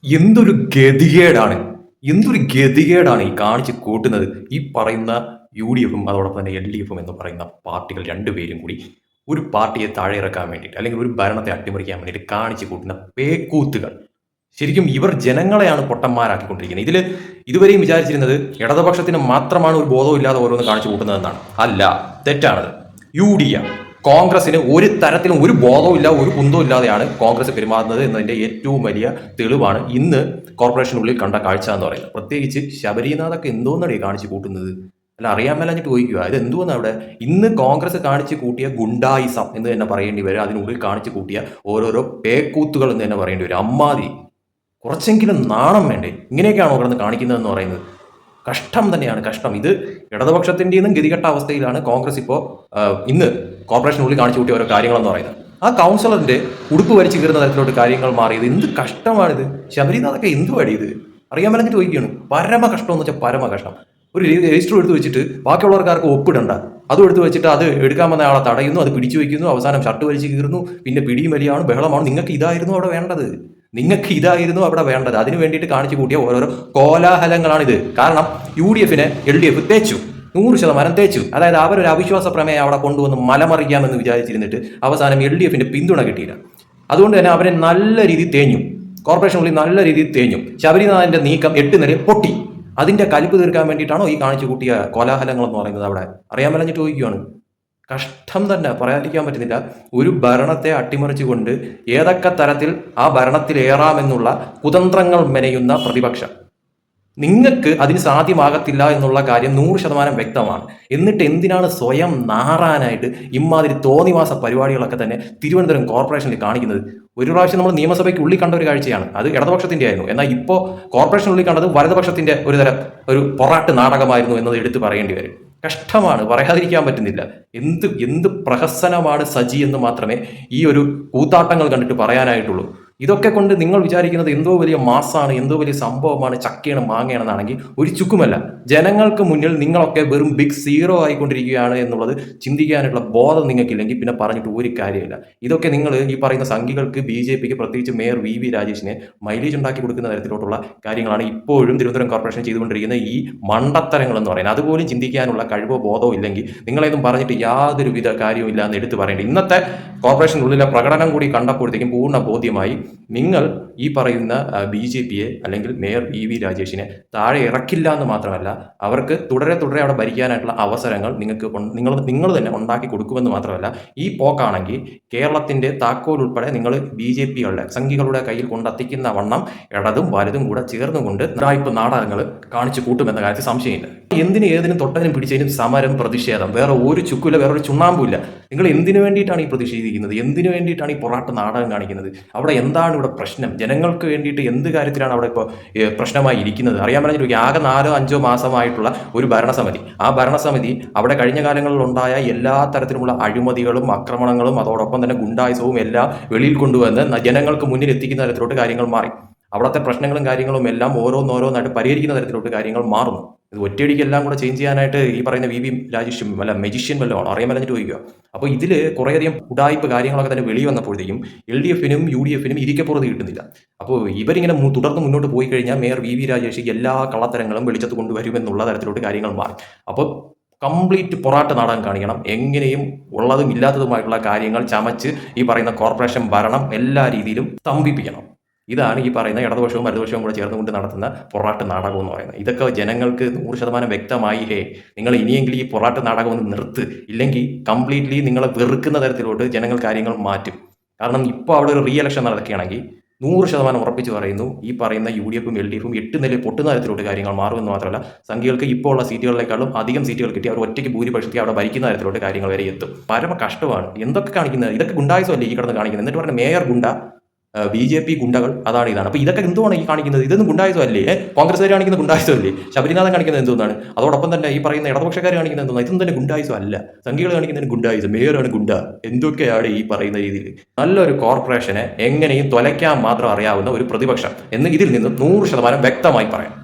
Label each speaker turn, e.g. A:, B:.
A: എന്തൊരു ഗതികേടാണ്, എന്തൊരു ഗതികേടാണ് ഈ കാണിച്ച് കൂട്ടുന്നത്. ഈ പറയുന്ന UDF-ഉം അതോടൊപ്പം തന്നെ LDF-ഉം എന്ന് പറയുന്ന പാർട്ടികൾ രണ്ടുപേരും കൂടി ഒരു പാർട്ടിയെ താഴെ ഇറക്കാൻ വേണ്ടിയിട്ട് അല്ലെങ്കിൽ ഒരു ഭരണത്തെ അട്ടിമറിക്കാൻ വേണ്ടിയിട്ട് കാണിച്ച് കൂട്ടുന്ന പേക്കൂത്തുകൾ. ശരിക്കും ഇവർ ജനങ്ങളെയാണ് പൊട്ടന്മാരാക്കിക്കൊണ്ടിരിക്കുന്നത്. ഇതുവരെയും വിചാരിച്ചിരുന്നത് ഇടതുപക്ഷത്തിന് മാത്രമാണ് ഒരു ബോധവും ഇല്ലാതെ ഓരോന്ന് കാണിച്ചു കൂട്ടുന്നതെന്നാണ്. അല്ല, തെറ്റാണത്. UDF കോൺഗ്രസിന് ഒരു തരത്തിലും ഒരു ബോധവും ഇല്ല, ഒരു കുന്തവും ഇല്ലാതെയാണ് കോൺഗ്രസ് പെരുമാറുന്നത് എന്നതിന്റെ ഏറ്റവും വലിയ തെളിവാണ് ഇന്ന് കോർപ്പറേഷനുള്ളിൽ കണ്ട കാഴ്ച എന്ന് പറയുന്നത്. പ്രത്യേകിച്ച് ശബരിനാഥൊക്കെ എന്തോന്നാണ് കാണിച്ചു കൂട്ടുന്നത്. അല്ല, അറിയാൻ മേലാഞ്ഞിട്ട് ചോദിക്കുക, ഇത് എന്തോന്ന് അവിടെ ഇന്ന് കോൺഗ്രസ് കാണിച്ചു കൂട്ടിയ ഗുണ്ടായിസം എന്ന് തന്നെ പറയേണ്ടി വരും. അതിനുള്ളിൽ കാണിച്ചു കൂട്ടിയ ഓരോരോ പേക്കൂത്തുകൾ എന്ന് തന്നെ പറയേണ്ടി വരും. അമ്മാതി കുറച്ചെങ്കിലും നാണം വേണ്ടേ? ഇങ്ങനെയൊക്കെയാണോ കിടന്ന് കാണിക്കുന്നതെന്ന് പറയുന്നത്? കഷ്ടം തന്നെയാണ്, കഷ്ടം. ഇത് ഇടതുപക്ഷത്തിൻ്റെയും ഗതികെട്ട അവസ്ഥയിലാണ് കോൺഗ്രസ് ഇപ്പോൾ ഇന്ന് കോർപ്പറേഷനുള്ളിൽ കാണിച്ചു കൂട്ടിയ ഓരോ കാര്യങ്ങളെന്ന് പറയുന്നത്. ആ കൗൺസിലറിന്റെ ഉടുപ്പ് വലിച്ചു കീറുന്ന തരത്തിലോട്ട് കാര്യങ്ങൾ മാറിയത് എന്ത് കഷ്ടമാണിത്. ശബരിനാഥൊക്കെ എന്ത് വഴിയത് അറിയാൻ പറഞ്ഞിട്ട് ചോദിക്കുകയാണ്. പരമ കഷ്ടം എന്ന് വെച്ചാൽ പരമ കഷ്ടം. ഒരു രജിസ്റ്റർ എടുത്ത് വെച്ചിട്ട് ബാക്കിയുള്ളവർക്കാർക്ക് ഒപ്പിടണ്ട, അതും എടുത്ത് വെച്ചിട്ട് അത് എടുക്കാൻ വന്ന ആളെ തടയുന്നു, അത് പിടിച്ചു വയ്ക്കുന്നു, അവസാനം ഷർട്ട് വലിച്ചു കീറുന്നു, പിന്നെ പിടിയും വലിയാണ്, ബഹളമാണ്. നിങ്ങൾക്ക് ഇതായിരുന്നു അവിടെ വേണ്ടത്, അതിന് വേണ്ടിയിട്ട് കാണിച്ചു കൂട്ടിയ ഓരോരോ കോലാഹലങ്ങളാണിത്. കാരണം UDF-നെ LDF തേച്ചു, 100% തേച്ചു. അതായത് അവരൊരു അവിശ്വാസ പ്രമേയം അവിടെ കൊണ്ടുവന്ന് മലമറിക്കാമെന്ന് വിചാരിച്ചിരുന്നിട്ട് അവസാനം LDF-ന്റെ പിന്തുണ കിട്ടിയില്ല. അതുകൊണ്ട് തന്നെ അവരെ നല്ല രീതിയിൽ തേഞ്ഞു, കോർപ്പറേഷനുള്ളിൽ നല്ല രീതിയിൽ തേഞ്ഞു. ശബരിനാഥന്റെ നീക്കം 8 നില പൊട്ടി. അതിന്റെ കലിപ്പ് തീർക്കാൻ വേണ്ടിയിട്ടാണോ ഈ കാണിച്ചു കൂട്ടിയ കോലാഹലങ്ങൾ എന്ന് പറയുന്നത്? അവിടെ അറിയാൻ മേലഞ്ഞിട്ട് ചോദിക്കുകയാണ്. കഷ്ടം തന്നെ, പറയാതിരിക്കാൻ പറ്റുന്നില്ല. ഒരു ഭരണത്തെ അട്ടിമറിച്ചുകൊണ്ട് ഏതൊക്കെ തരത്തിൽ ആ ഭരണത്തിൽ ഏറാമെന്നുള്ള കുതന്ത്രങ്ങൾ മെനയുന്ന പ്രതിപക്ഷം, നിങ്ങൾക്ക് അതിന് സാധ്യമാകത്തില്ല എന്നുള്ള കാര്യം 100% വ്യക്തമാണ്. എന്നിട്ട് എന്തിനാണ് സ്വയം നാറാനായിട്ട് ഇമാതിരി തോന്നിവാസ പരിപാടികളൊക്കെ തന്നെ തിരുവനന്തപുരം കോർപ്പറേഷനിൽ കാണിക്കുന്നത്? ഒരു പ്രാവശ്യം നമ്മൾ നിയമസഭയ്ക്ക് ഉള്ളിൽ കണ്ട ഒരു കാഴ്ചയാണ്, അത് ഇടതുപക്ഷത്തിന്റെ ആയിരുന്നു. എന്നാൽ ഇപ്പോൾ കോർപ്പറേഷനുള്ളിൽ കണ്ടത് വലതുപക്ഷത്തിന്റെ ഒരു പൊറാട്ട് നാടകമായിരുന്നു എന്നത് എടുത്ത് പറയേണ്ടി വരും. കഷ്ടമാണ്, പറയാതിരിക്കാൻ പറ്റുന്നില്ല. എന്ത് പ്രഹസനമാണ് സജി എന്ന് മാത്രമേ ഈ ഒരു കൂത്താട്ടങ്ങൾ കണ്ടിട്ട് പറയാനായിട്ടുള്ളൂ. ഇതൊക്കെ കൊണ്ട് നിങ്ങൾ വിചാരിക്കുന്നത് എന്തോ വലിയ മാസാണ്, എന്തോ വലിയ സംഭവമാണ്, ചക്കയാണ് മാങ്ങയാണെന്നാണെങ്കിൽ ഒരു ചുക്കുമല്ല. ജനങ്ങൾക്ക് മുന്നിൽ നിങ്ങളൊക്കെ വെറും ബിഗ് സീറോ ആയിക്കൊണ്ടിരിക്കുകയാണ് എന്നുള്ളത് ചിന്തിക്കാനുള്ള ബോധം നിങ്ങൾക്കില്ലെങ്കിൽ പിന്നെ പറഞ്ഞിട്ട് ഒരു കാര്യമില്ല. ഇതൊക്കെ നിങ്ങൾ ഈ പറയുന്ന സംഘികൾക്ക്, BJPക്ക്, പ്രത്യേകിച്ച് മേയർ VV രാജേഷിനെ മൈലേജ് ഉണ്ടാക്കി കൊടുക്കുന്ന തരത്തിലോട്ടുള്ള കാര്യങ്ങളാണ് ഇപ്പോഴും തിരുവനന്തപുരം കോർപ്പറേഷൻ ചെയ്തുകൊണ്ടിരിക്കുന്ന ഈ മണ്ടത്തരങ്ങൾ എന്ന് പറയുന്നത്. അതുപോലും ചിന്തിക്കാനുള്ള കഴിവോ ബോധമോ ഇല്ലെങ്കിൽ നിങ്ങളേതും പറഞ്ഞിട്ട് യാതൊരുവിധ കാര്യവും ഇല്ല എന്ന് എടുത്തു പറയേണ്ടി. ഇന്നത്തെ കോർപ്പറേഷനുള്ളിലെ പ്രകടനം കൂടി കണ്ടപ്പോഴത്തേക്കും പൂർണ്ണ ബോധ്യമായി നിങ്ങൾ ഈ പറയുന്ന BJPയെ അല്ലെങ്കിൽ മേയർ VV രാജേഷിനെ താഴെ ഇറക്കില്ല എന്ന് മാത്രമല്ല, അവർക്ക് തുടരെ അവിടെ ഭരിക്കാനായിട്ടുള്ള അവസരങ്ങൾ നിങ്ങൾ തന്നെ ഉണ്ടാക്കി കൊടുക്കുമെന്ന് മാത്രമല്ല, ഈ പോക്കാണെങ്കിൽ കേരളത്തിന്റെ താക്കോൽ ഉൾപ്പെടെ നിങ്ങൾ BJPയുടെ സംഘികളുടെ കയ്യിൽ കൊണ്ടെത്തിക്കുന്ന വണ്ണം ഇടതും വലതും കൂടെ ചേർന്നുകൊണ്ട് ഉടായിപ്പ് നാടകങ്ങൾ കാണിച്ചു കൂട്ടുമെന്ന കാര്യത്തിൽ സംശയമില്ല. ഏതിനും തൊട്ടതിനും പിടിച്ചതിനും സമരം, പ്രതിഷേധം, വേറെ ഒരു ചുക്കില്ല, വേറെ ഒരു ചുണ്ണാമ്പുമില്ല. നിങ്ങൾ എന്തിനു വേണ്ടിയിട്ടാണ് ഈ പ്രതിഷേധിക്കുന്നത്? എന്തിനു വേണ്ടിയിട്ടാണ് ഈ പൊറാട്ട് നാടകം കാണിക്കുന്നത്? അവിടെ എന്താണ് ഇവിടെ പ്രശ്നം? ജനങ്ങൾക്ക് വേണ്ടിയിട്ട് എന്ത് കാര്യത്തിലാണ് അവിടെ ഇപ്പോൾ പ്രശ്നമായി ഇരിക്കുന്നത്? അറിയാൻ പറഞ്ഞിട്ട് ആകെ 4-5 മാസമായിട്ടുള്ള ഒരു ഭരണസമിതി, ആ ഭരണസമിതി അവിടെ കഴിഞ്ഞ കാലങ്ങളിൽ ഉണ്ടായ എല്ലാ തരത്തിലുമുള്ള അഴിമതികളും ആക്രമണങ്ങളും അതോടൊപ്പം തന്നെ ഗുണ്ടായുസവും എല്ലാം വെളിയിൽ കൊണ്ടുവന്ന് ജനങ്ങൾക്ക് മുന്നിൽ എത്തിക്കുന്ന തരത്തിലോട്ട് കാര്യങ്ങൾ മാറി. അവിടുത്തെ പ്രശ്നങ്ങളും കാര്യങ്ങളും എല്ലാം ഓരോന്നോരോന്നായിട്ട് പരിഹരിക്കുന്ന തരത്തിലോട്ട് കാര്യങ്ങൾ മാറുന്നു. ഇത് ഒറ്റയടിക്ക് എല്ലാം കൂടെ ചേഞ്ച് ചെയ്യാനായിട്ട് ഈ പറയുന്ന VV രാജേഷും വല്ല മെജിഷ്യൻ വല്ലതും അറിയാൻ പറഞ്ഞിട്ട് ചോദിക്കുക. അപ്പോൾ ഇതിൽ കുറേയധികം ഉടായ്പ കാര്യങ്ങളൊക്കെ തന്നെ വെളി വന്നപ്പോഴത്തേക്കും LDF-നും UDF-നും ഇരിക്കപ്പുറത്ത് കിട്ടുന്നില്ല. അപ്പോൾ ഇവരിങ്ങനെ തുടർന്ന് മുന്നോട്ട് പോയി കഴിഞ്ഞാൽ മേയർ VV രാജേഷ് എല്ലാ കള്ളത്തരങ്ങളും വെളിച്ചത്ത് കൊണ്ടുവരുമെന്നുള്ള തരത്തിലോട്ട് കാര്യങ്ങൾ മാറി. അപ്പോൾ കംപ്ലീറ്റ് പൊറാട്ട് നാടകം കാണിക്കണം. എങ്ങനെയും ഉള്ളതും ഇല്ലാത്തതുമായിട്ടുള്ള കാര്യങ്ങൾ ചമച്ച് ഈ പറയുന്ന കോർപ്പറേഷൻ ഭരണം എല്ലാ രീതിയിലും സ്തംഭിപ്പിക്കണം. ഇതാണ് ഈ പറയുന്ന ഇടതുപക്ഷവും വലതുപക്ഷവും കൂടെ ചേർന്നുകൊണ്ട് നടത്തുന്ന പൊറാട്ട് നാടകം എന്ന് പറയുന്നത്. ഇതൊക്കെ ജനങ്ങൾക്ക് 100% വ്യക്തമായില്ലേ? നിങ്ങൾ ഇനിയെങ്കിലും ഈ പൊറാട്ട് നാടകം ഒന്ന് നിർത്ത്, ഇല്ലെങ്കിൽ കംപ്ലീറ്റ്ലി നിങ്ങളെ വെറുക്കുന്ന തരത്തിലോട്ട് ജനങ്ങൾ കാര്യങ്ങൾ മാറ്റും. കാരണം ഇപ്പോൾ അവിടെ ഒരു ഇലക്ഷൻ നടക്കുകയാണെങ്കിൽ 100% ഉറപ്പിച്ച് പറയുന്നു, ഈ പറയുന്ന UDF-ഉം LDF-ഉം 8 നില പൊട്ടുന്ന തരത്തിലോട്ട് കാര്യങ്ങൾ മാറുമെന്ന് മാത്രമല്ല, സംഘികൾക്ക് ഇപ്പോൾ ഉള്ള സീറ്റുകളിലേക്കാളും അധികം സീറ്റുകൾ കിട്ടി അവർ ഒറ്റയ്ക്ക് ഭൂരിപക്ഷത്തിൽ അവിടെ ഭരിക്കുന്ന തരത്തിലോട്ട് കാര്യങ്ങൾ വരെ എത്തും. പരമ കഷ്ടമാണ്. എന്തൊക്കെ കാണിക്കുന്നത്? ഇതൊക്കെ ഗുണ്ടായുസമല്ലേ ഈ കിടന്ന് കാണിക്കുന്നത്? എന്നിട്ട് പറഞ്ഞ മേയർ ഗുണ്ട, BJP ഗുണ്ടകൾ, അതാണ് ഇതാണ്. അപ്പോൾ ഇതൊക്കെ എന്തുവാണ് ഈ കാണിക്കുന്നത്? ഇതൊന്നും ഗുണ്ടായുസമല്ലേ? കോൺഗ്രസ്സുകാർ കാണിക്കുന്ന ഗുണ്ടായുസമല്ലേ? ശബരിനാഥൻ കാണിക്കുന്നത് എന്താണ്? അതോടൊപ്പം തന്നെ ഈ പറയുന്ന ഇടതുപക്ഷക്കാർ കാണിക്കുന്നത് എന്താണ്? ഇതൊന്നും തന്നെ ഗുണ്ടായുസം അല്ല. സംഘികൾ കാണിക്കുന്നതിന് ഗുണ്ടായുസം, മേയറാണ് ഗുണ്ട. എന്തൊക്കെയാണ് ഈ പറയുന്ന രീതിയിൽ? നല്ലൊരു കോർപ്പറേഷനെ എങ്ങനെയും തൊലയ്ക്കാൻ മാത്രം അറിയാവുന്ന ഒരു പ്രതിപക്ഷം എന്ന് ഇതിൽ നിന്നും 100% വ്യക്തമായി പറയാം.